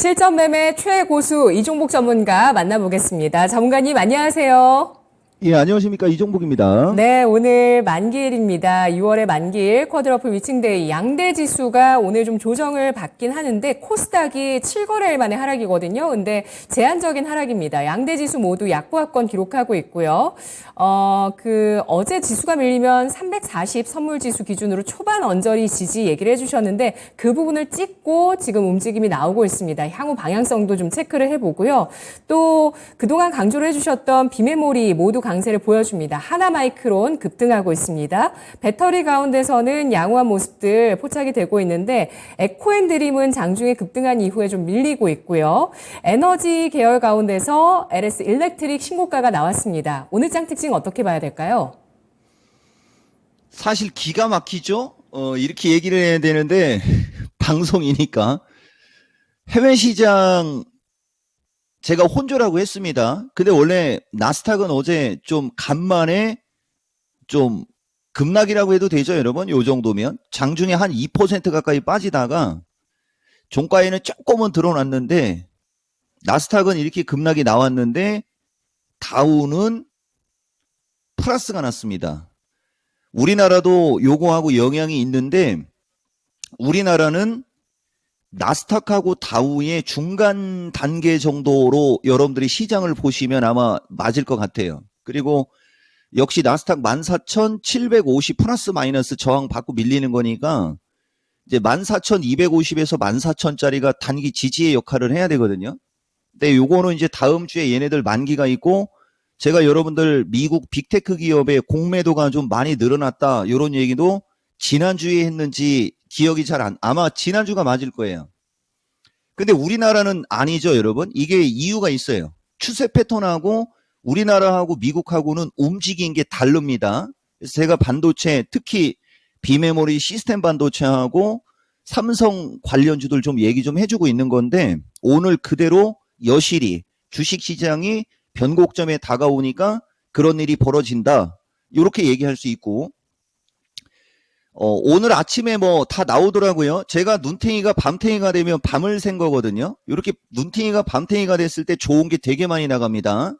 실전 매매 최고수 이종복 전문가 만나보겠습니다. 전문가님 안녕하세요. 예, 안녕하십니까. 이종복입니다. 네, 오늘 만기일입니다. 6월의 만기일 쿼드러플 위칭데이 양대 지수가 오늘 좀 조정을 받긴 하는데 코스닥이 7거래일 만에 하락이거든요. 근데 제한적인 하락입니다. 양대 지수 모두 약보합권 기록하고 있고요. 어제 지수가 밀리면 340 선물 지수 기준으로 초반 언저리 지지 얘기를 해주셨는데 그 부분을 찍고 지금 움직임이 나오고 있습니다. 향후 방향성도 좀 체크를 해보고요. 또 그동안 강조를 해주셨던 비메모리 모두 강세를 보여줍니다. 하나마이크론 급등하고 있습니다. 배터리 가운데서는 양호한 모습들 포착이 되고 있는데 에코앤드림은 장중에 급등한 이후에 좀 밀리고 있고요. 에너지 계열 가운데서 LS 일렉트릭 신고가가 나왔습니다. 오늘 장 특징 어떻게 봐야 될까요? 사실 기가 막히죠? 이렇게 얘기를 해야 되는데, 방송이니까. 해외 시장, 제가 혼조라고 했습니다. 근데 원래 나스닥은 어제 좀 간만에 좀 급락이라고 해도 되죠, 여러분? 요 정도면. 장중에 한 2% 가까이 빠지다가 종가에는 조금은 드러났는데, 나스닥은 이렇게 급락이 나왔는데, 다우는 플러스가 났습니다. 우리나라도 요거하고 영향이 있는데, 우리나라는 나스닥하고 다우의 중간 단계 정도로 여러분들이 시장을 보시면 아마 맞을 것 같아요. 그리고 역시 나스닥 14,750 플러스 마이너스 저항 받고 밀리는 거니까 이제 14,250에서 14,000짜리가 단기 지지의 역할을 해야 되거든요. 근데 요거는 이제 다음 주에 얘네들 만기가 있고 제가 여러분들 미국 빅테크 기업의 공매도가 좀 많이 늘어났다 이런 얘기도 지난주에 했는지 기억이 아마 지난주가 맞을 거예요. 근데 우리나라는 아니죠, 여러분. 이게 이유가 있어요. 추세 패턴하고 우리나라하고 미국하고는 움직인 게 다릅니다. 그래서 제가 반도체, 특히 비메모리 시스템 반도체하고 삼성 관련주들 좀 얘기 좀 해주고 있는 건데 오늘 그대로 여실히 주식시장이 변곡점에 다가오니까 그런 일이 벌어진다. 이렇게 얘기할 수 있고 오늘 아침에 뭐 다 나오더라고요. 제가 눈탱이가 밤탱이가 되면 밤을 샌 거거든요. 이렇게 눈탱이가 밤탱이가 됐을 때 좋은 게 되게 많이 나갑니다.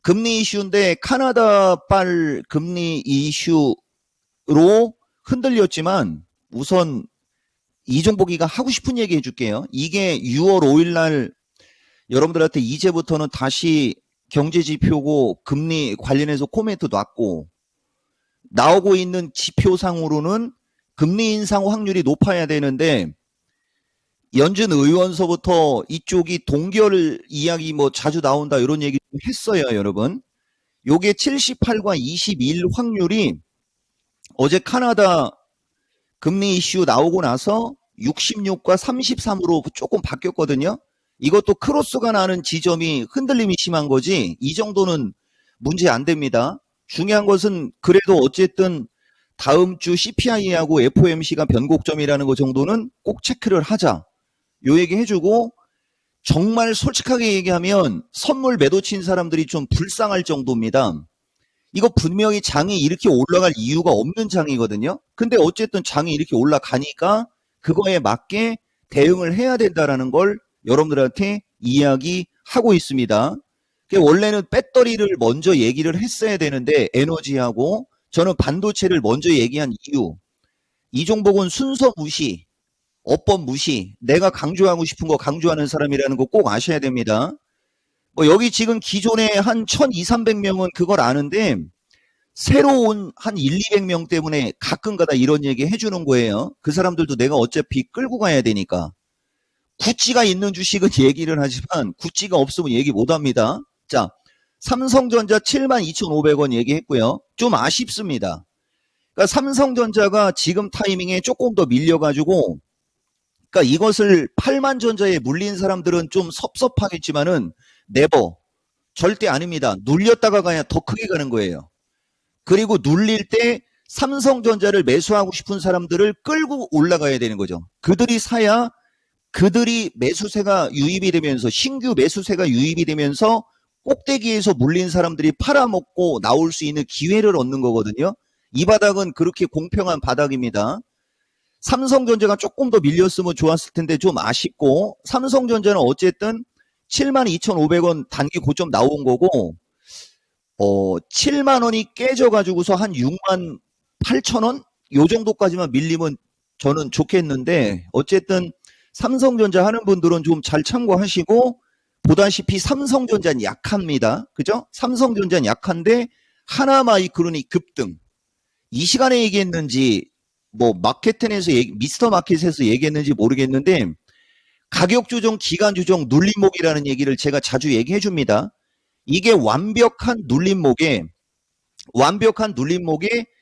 금리 이슈인데 카나다발 금리 이슈로 흔들렸지만 우선 이종복이가 하고 싶은 얘기 해줄게요. 이게 6월 5일 날 여러분들한테 이제부터는 다시 경제지표고 금리 관련해서 코멘트 놨고 나오고 있는 지표상으로는 금리 인상 확률이 높아야 되는데 연준 의원서부터 이쪽이 동결 이야기 뭐 자주 나온다 이런 얘기 했어요, 여러분. 요게 78과 21 확률이 어제 카나다 금리 이슈 나오고 나서 66과 33으로 조금 바뀌었거든요. 이것도 크로스가 나는 지점이 흔들림이 심한 거지 이 정도는 문제 안 됩니다. 중요한 것은 그래도 어쨌든 다음 주 CPI하고 FOMC가 변곡점이라는 거 정도는 꼭 체크를 하자. 요 얘기 해주고 정말 솔직하게 얘기하면 선물 매도 친 사람들이 좀 불쌍할 정도입니다. 이거 분명히 장이 이렇게 올라갈 이유가 없는 장이거든요. 근데 어쨌든 장이 이렇게 올라가니까 그거에 맞게 대응을 해야 된다는 걸 여러분들한테 이야기하고 있습니다. 원래는 배터리를 먼저 얘기를 했어야 되는데 에너지하고 저는 반도체를 먼저 얘기한 이유 이종복은 순서 무시, 어법 무시 내가 강조하고 싶은 거 강조하는 사람이라는 거 꼭 아셔야 됩니다. 뭐 여기 지금 기존에 한 1200, 300명은 그걸 아는데 새로 온 한 1, 200명 때문에 가끔가다 이런 얘기 해주는 거예요. 그 사람들도 내가 어차피 끌고 가야 되니까. 구찌가 있는 주식은 얘기를 하지만 구찌가 없으면 얘기 못합니다. 자, 삼성전자 72,500원 얘기했고요. 좀 아쉽습니다. 그러니까 삼성전자가 지금 타이밍에 조금 더 밀려가지고 그러니까 이것을 8만전자에 물린 사람들은 좀 섭섭하겠지만은 네버 절대 아닙니다. 눌렸다가 그냥 더 크게 가는 거예요. 그리고 눌릴 때 삼성전자를 매수하고 싶은 사람들을 끌고 올라가야 되는 거죠. 그들이 사야 그들이 매수세가 유입이 되면서 신규 매수세가 유입이 되면서 꼭대기에서 물린 사람들이 팔아먹고 나올 수 있는 기회를 얻는 거거든요. 이 바닥은 그렇게 공평한 바닥입니다. 삼성전자가 조금 더 밀렸으면 좋았을 텐데 좀 아쉽고, 삼성전자는 어쨌든 72,500원 단기 고점 나온 거고, 7만 원이 깨져가지고서 한 6만 8천 원? 요 정도까지만 밀리면 저는 좋겠는데, 어쨌든 삼성전자 하는 분들은 좀 잘 참고하시고, 보다시피 삼성전자는 약합니다. 그죠? 삼성전자는 약한데, 하나마이크론이 급등. 이 시간에 얘기했는지, 뭐, 마케텐에서 미스터 마켓에서 얘기했는지 모르겠는데, 가격 조정, 기간 조정, 눌림목이라는 얘기를 제가 자주 얘기해 줍니다. 이게 완벽한 눌림목에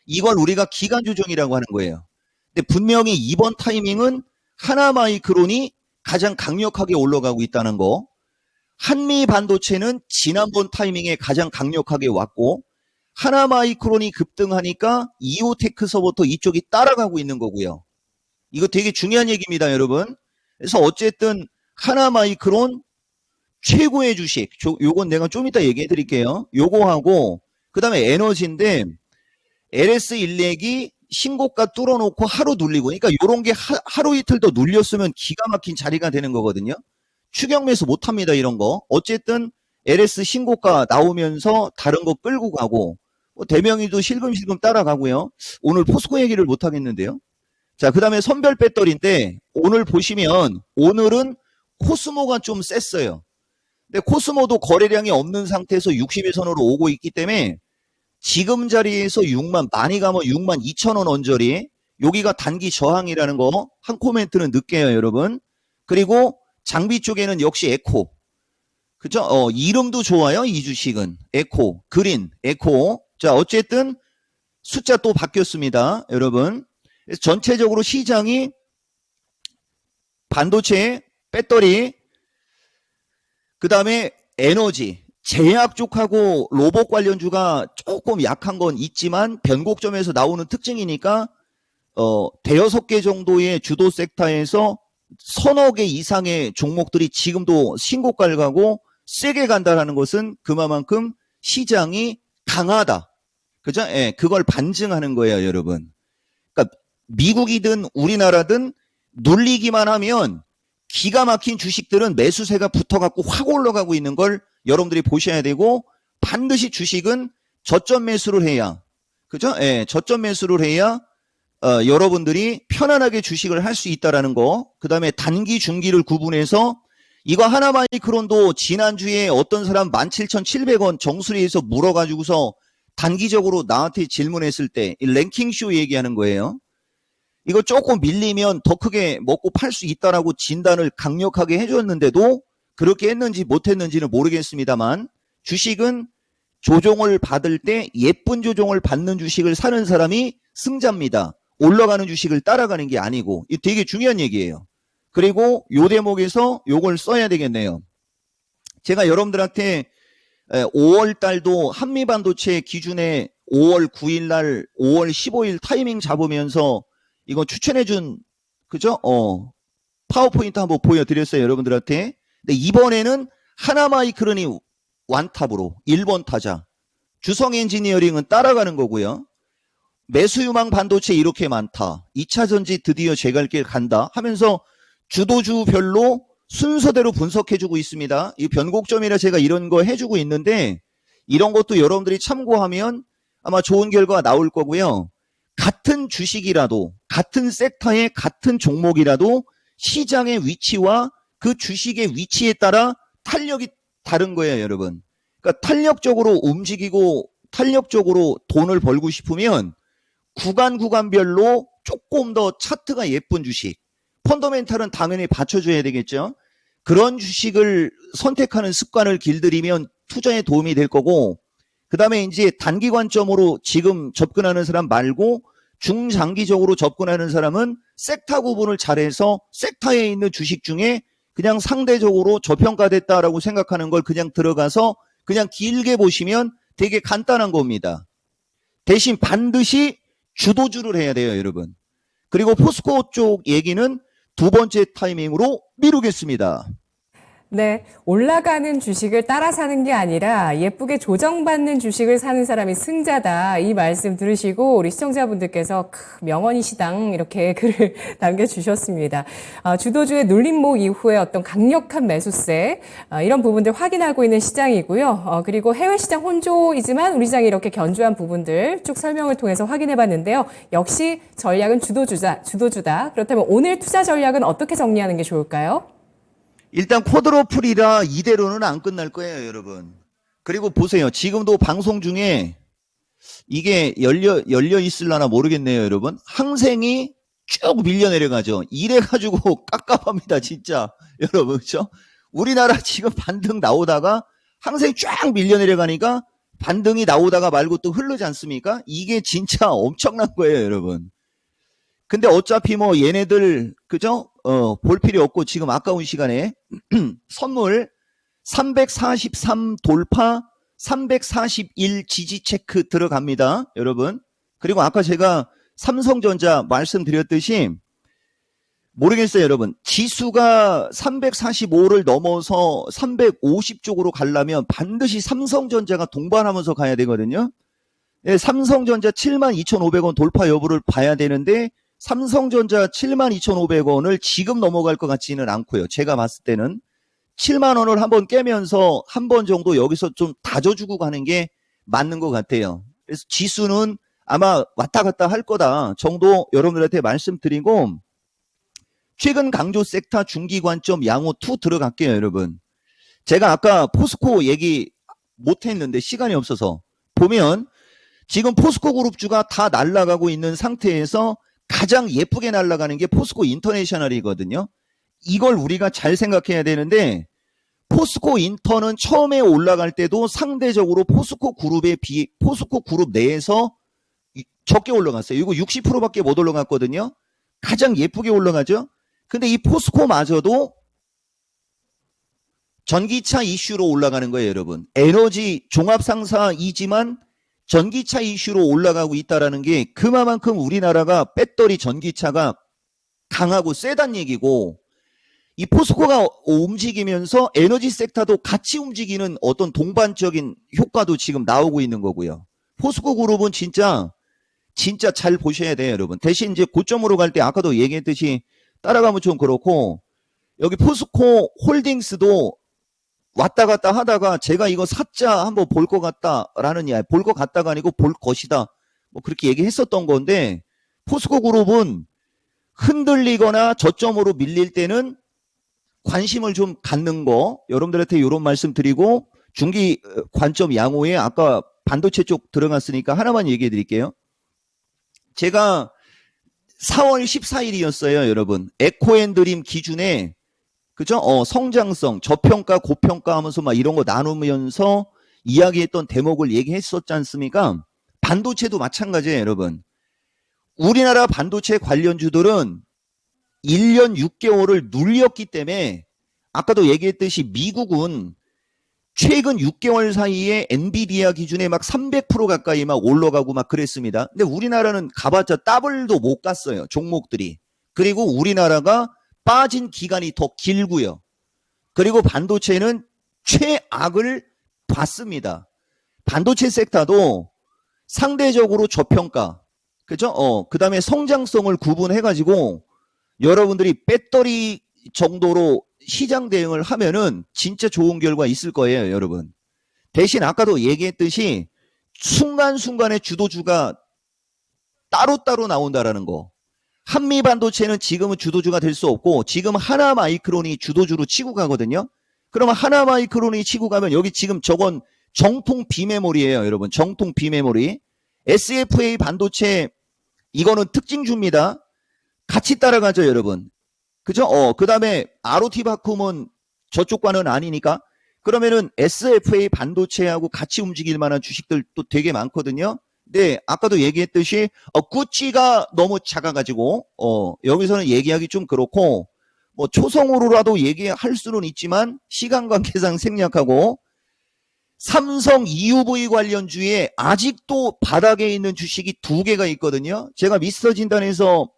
이걸 우리가 기간 조정이라고 하는 거예요. 근데 분명히 이번 타이밍은 하나마이크론이 가장 강력하게 올라가고 있다는 거. 한미 반도체는 지난번 타이밍에 가장 강력하게 왔고, 하나마이크론이 급등하니까 이오테크서부터 이쪽이 따라가고 있는 거고요. 이거 되게 중요한 얘기입니다, 여러분. 그래서 어쨌든 하나마이크론 최고의 주식, 요건 내가 좀 이따 얘기해 드릴게요. 요거하고 그 다음에 에너지인데, LS1렉이 신고가 뚫어놓고 하루 눌리고, 그러니까 요런 게 하루 이틀 더 눌렸으면 기가 막힌 자리가 되는 거거든요. 추격 매수 못합니다, 이런 거. 어쨌든 LS 신고가 나오면서 다른 거 끌고 가고, 대명이도 실금실금 따라가고요. 오늘 포스코 얘기를 못 하겠는데요. 자, 그 다음에 선별 배터리인데, 오늘 보시면 오늘은 코스모가 좀 셌어요. 근데 코스모도 거래량이 없는 상태에서 60일선으로 오고 있기 때문에 지금 자리에서 많이 가면 6만 2천 원 언저리, 여기가 단기 저항이라는 거 한 코멘트는 늦게요, 여러분. 그리고 장비 쪽에는 역시 에코. 그죠? 이름도 좋아요, 이 주식은. 에코, 그린, 에코. 자, 어쨌든 숫자 또 바뀌었습니다, 여러분. 그래서 전체적으로 시장이 반도체, 배터리, 그 다음에 에너지, 제약 쪽하고 로봇 관련주가 조금 약한 건 있지만 변곡점에서 나오는 특징이니까 대여섯 개 정도의 주도 섹터에서 서너 개 이상의 종목들이 지금도 신고가를 가고 세게 간다라는 것은 그만큼 시장이 강하다. 그죠? 예, 그걸 반증하는 거예요, 여러분. 그러니까 미국이든 우리나라든 눌리기만 하면 기가 막힌 주식들은 매수세가 붙어갖고 확 올라가고 있는 걸 여러분들이 보셔야 되고, 반드시 주식은 저점 매수를 해야, 그죠? 예, 저점 매수를 해야 여러분들이 편안하게 주식을 할 수 있다라는 거. 그 다음에 단기, 중기를 구분해서, 이거 하나마이크론도 지난주에 어떤 사람 17,700원 정수리에서 물어가지고서 단기적으로 나한테 질문했을 때 랭킹쇼 얘기하는 거예요. 이거 조금 밀리면 더 크게 먹고 팔 수 있다라고 진단을 강력하게 해줬는데도 그렇게 했는지 못했는지는 모르겠습니다만, 주식은 조종을 받을 때 예쁜 조종을 받는 주식을 사는 사람이 승자입니다. 올라가는 주식을 따라가는 게 아니고. 이거 되게 중요한 얘기예요. 그리고 요 대목에서 요걸 써야 되겠네요. 제가 여러분들한테 5월 달도 한미반도체 기준에 5월 9일 날 5월 15일 타이밍 잡으면서 이거 추천해준, 그죠? 파워포인트 한번 보여드렸어요, 여러분들한테. 근데 이번에는 하나마이크론이 완탑으로 1번 타자, 주성 엔지니어링은 따라가는 거고요. 매수유망 반도체 이렇게 많다. 2차 전지 드디어 제 갈 길 간다 하면서 주도주별로 순서대로 분석해주고 있습니다. 이 변곡점이라 제가 이런 거 해주고 있는데, 이런 것도 여러분들이 참고하면 아마 좋은 결과가 나올 거고요. 같은 주식이라도, 같은 섹터의 같은 종목이라도 시장의 위치와 그 주식의 위치에 따라 탄력이 다른 거예요, 여러분. 그러니까 탄력적으로 움직이고 탄력적으로 돈을 벌고 싶으면 구간별로 조금 더 차트가 예쁜 주식, 펀더멘탈은 당연히 받쳐줘야 되겠죠. 그런 주식을 선택하는 습관을 길들이면 투자에 도움이 될 거고, 그 다음에 이제 단기 관점으로 지금 접근하는 사람 말고 중장기적으로 접근하는 사람은 섹터 구분을 잘해서 섹터에 있는 주식 중에 그냥 상대적으로 저평가됐다라고 생각하는 걸 그냥 들어가서 그냥 길게 보시면 되게 간단한 겁니다. 대신 반드시 주도주를 해야 돼요, 여러분. 그리고 포스코 쪽 얘기는 두 번째 타이밍으로 미루겠습니다. 네, 올라가는 주식을 따라 사는 게 아니라 예쁘게 조정받는 주식을 사는 사람이 승자다. 이 말씀 들으시고 우리 시청자분들께서 명언이시당 이렇게 글을 남겨주셨습니다. 주도주의 눌림목 이후에 어떤 강력한 매수세 이런 부분들 확인하고 있는 시장이고요. 그리고 해외 시장 혼조이지만 우리 시장이 이렇게 견조한 부분들 쭉 설명을 통해서 확인해봤는데요. 역시 전략은 주도주다. 그렇다면 오늘 투자 전략은 어떻게 정리하는 게 좋을까요? 일단 쿼드러플이라 이대로는 안 끝날 거예요, 여러분. 그리고 보세요. 지금도 방송 중에 이게 열려 있을라나 모르겠네요, 여러분. 항생이 쭉 밀려 내려가죠. 이래가지고 깝깝합니다, 진짜. 여러분, 그렇죠? 우리나라 지금 반등 나오다가 항생이 쫙 밀려 내려가니까 반등이 나오다가 말고 또 흐르지 않습니까? 이게 진짜 엄청난 거예요, 여러분. 근데 어차피 뭐 얘네들 그죠? 볼 필요 없고 지금 아까운 시간에 선물 343 돌파 341 지지 체크 들어갑니다, 여러분. 그리고 아까 제가 삼성전자 말씀드렸듯이 모르겠어요, 여러분. 지수가 345를 넘어서 350 쪽으로 가려면 반드시 삼성전자가 동반하면서 가야 되거든요. 네, 삼성전자 72,500원 돌파 여부를 봐야 되는데 삼성전자 72,500원을 지금 넘어갈 것 같지는 않고요. 제가 봤을 때는 7만 원을 한번 깨면서 한 번 정도 여기서 좀 다져주고 가는 게 맞는 것 같아요. 그래서 지수는 아마 왔다 갔다 할 거다 정도 여러분들한테 말씀드리고 최근 강조 섹터 중기 관점 양호 2 들어갈게요, 여러분. 제가 아까 포스코 얘기 못했는데 시간이 없어서 보면 지금 포스코 그룹주가 다 날아가고 있는 상태에서 가장 예쁘게 날아가는 게 포스코 인터내셔널이거든요. 이걸 우리가 잘 생각해야 되는데 포스코 인터는 처음에 올라갈 때도 상대적으로 포스코 그룹 내에서 적게 올라갔어요. 이거 60%밖에 못 올라갔거든요. 가장 예쁘게 올라가죠. 근데 이 포스코마저도 전기차 이슈로 올라가는 거예요, 여러분. 에너지 종합상사이지만 전기차 이슈로 올라가고 있다는 게 그만큼 우리나라가 배터리 전기차가 강하고 세단 얘기고 이 포스코가 움직이면서 에너지 섹터도 같이 움직이는 어떤 동반적인 효과도 지금 나오고 있는 거고요. 포스코 그룹은 진짜 잘 보셔야 돼요, 여러분. 대신 이제 고점으로 갈 때 아까도 얘기했듯이 따라가면 좀 그렇고 여기 포스코 홀딩스도 왔다 갔다 하다가 제가 이거 사자 한번 볼 것 같다라는 볼 것 같다가 아니고 볼 것이다 뭐 그렇게 얘기했었던 건데 포스코 그룹은 흔들리거나 저점으로 밀릴 때는 관심을 좀 갖는 거 여러분들한테 이런 말씀 드리고 중기 관점 양호에 아까 반도체 쪽 들어갔으니까 하나만 얘기해 드릴게요. 제가 4월 14일이었어요, 여러분. 에코앤드림 기준에 그죠? 성장성, 저평가, 고평가 하면서 막 이런 거 나누면서 이야기했던 대목을 얘기했었지 않습니까? 반도체도 마찬가지예요, 여러분. 우리나라 반도체 관련주들은 1년 6개월을 눌렸기 때문에 아까도 얘기했듯이 미국은 최근 6개월 사이에 엔비디아 기준에 막 300% 가까이 막 올라가고 막 그랬습니다. 근데 우리나라는 가봤자 더블도 못 갔어요, 종목들이. 그리고 우리나라가 빠진 기간이 더 길고요. 그리고 반도체는 최악을 봤습니다. 반도체 섹터도 상대적으로 저평가, 그죠? 그 다음에 성장성을 구분해가지고 여러분들이 배터리 정도로 시장 대응을 하면은 진짜 좋은 결과 있을 거예요, 여러분. 대신 아까도 얘기했듯이 순간순간에 주도주가 따로따로 나온다라는 거. 한미 반도체는 지금은 주도주가 될 수 없고 지금 하나마이크론이 주도주로 치고 가거든요. 그러면 하나마이크론이 치고 가면 여기 지금 저건 정통 비메모리예요, 여러분. 정통 비메모리. SFA 반도체 이거는 특징주입니다. 같이 따라가죠, 여러분. 그죠? 그 다음에 ROT 바꿈은 저쪽과는 아니니까 그러면은 SFA 반도체하고 같이 움직일 만한 주식들 또 되게 많거든요. 네, 아까도 얘기했듯이 구찌가 너무 작아가지고 여기서는 얘기하기 좀 그렇고 뭐 초성으로라도 얘기할 수는 있지만 시간 관계상 생략하고 삼성 EUV 관련주에 아직도 바닥에 있는 주식이 2개가 있거든요. 제가 미스터 진단에서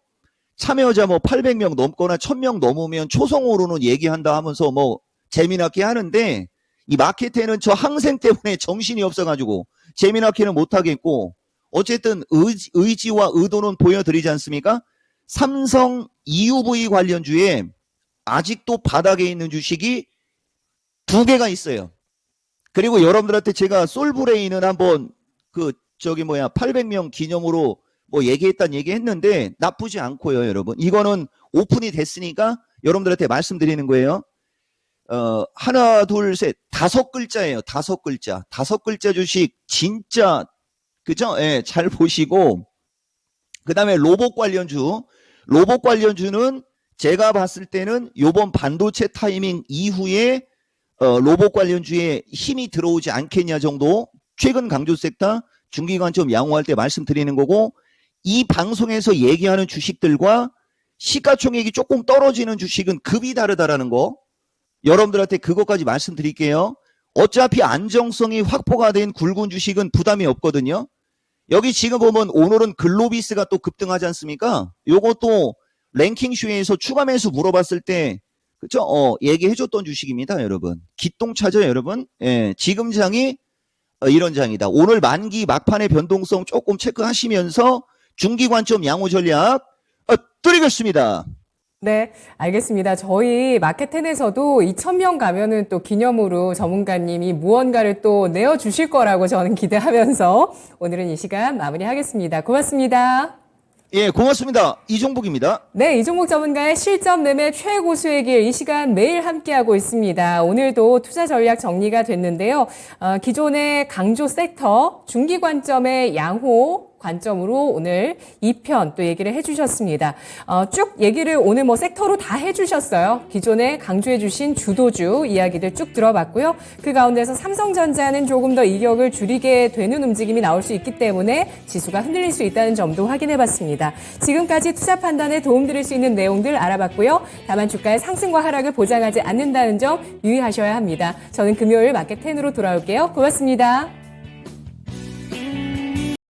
참여자 뭐 800명 넘거나 1000명 넘으면 초성으로는 얘기한다 하면서 뭐 재미나게 하는데 이 마켓에는 저 항생 때문에 정신이 없어가지고 재미나게는 못하겠고 어쨌든 의지와 의도는 보여드리지 않습니까? 삼성 EUV 관련주에 아직도 바닥에 있는 주식이 2개가 있어요. 그리고 여러분들한테 제가 솔브레인은 한번 800명 기념으로 뭐 얘기했단 얘기했는데 나쁘지 않고요, 여러분. 이거는 오픈이 됐으니까 여러분들한테 말씀드리는 거예요. 하나, 둘, 셋, 5글자예요. 5글자. 5글자 주식 진짜 그죠? 예, 잘 보시고 그다음에 로봇 관련주는 제가 봤을 때는 요번 반도체 타이밍 이후에 로봇 관련주에 힘이 들어오지 않겠냐 정도 최근 강조 섹터 중기관점 양호할 때 말씀드리는 거고 이 방송에서 얘기하는 주식들과 시가총액이 조금 떨어지는 주식은 급이 다르다라는 거 여러분들한테 그것까지 말씀드릴게요. 어차피 안정성이 확보가 된 굵은 주식은 부담이 없거든요. 여기 지금 보면 오늘은 글로비스가 또 급등하지 않습니까? 요것도 랭킹쇼에서 추가 매수 물어봤을 때 그쵸? 얘기해줬던 주식입니다, 여러분. 기똥차죠, 여러분? 예, 지금 장이 이런 장이다. 오늘 만기 막판의 변동성 조금 체크하시면서 중기관점 양호 전략 드리겠습니다. 네, 알겠습니다. 저희 마켓텐에서도 2,000명 가면은 또 기념으로 전문가님이 무언가를 또 내어주실 거라고 저는 기대하면서 오늘은 이 시간 마무리하겠습니다. 고맙습니다. 예, 고맙습니다. 이종복입니다. 네, 이종목 전문가의 실전 매매 최고수의 길 이 시간 매일 함께하고 있습니다. 오늘도 투자 전략 정리가 됐는데요. 기존의 강조 섹터, 중기 관점의 양호 관점으로 오늘 2편 또 얘기를 해주셨습니다. 쭉 얘기를 오늘 뭐 섹터로 다 해주셨어요. 기존에 강조해주신 주도주 이야기들 쭉 들어봤고요. 그 가운데서 삼성전자는 조금 더 이격을 줄이게 되는 움직임이 나올 수 있기 때문에 지수가 흔들릴 수 있다는 점도 확인해봤습니다. 지금까지 투자 판단에 도움드릴 수 있는 내용들 알아봤고요. 다만 주가의 상승과 하락을 보장하지 않는다는 점 유의하셔야 합니다. 저는 금요일 마켓 10으로 돌아올게요. 고맙습니다.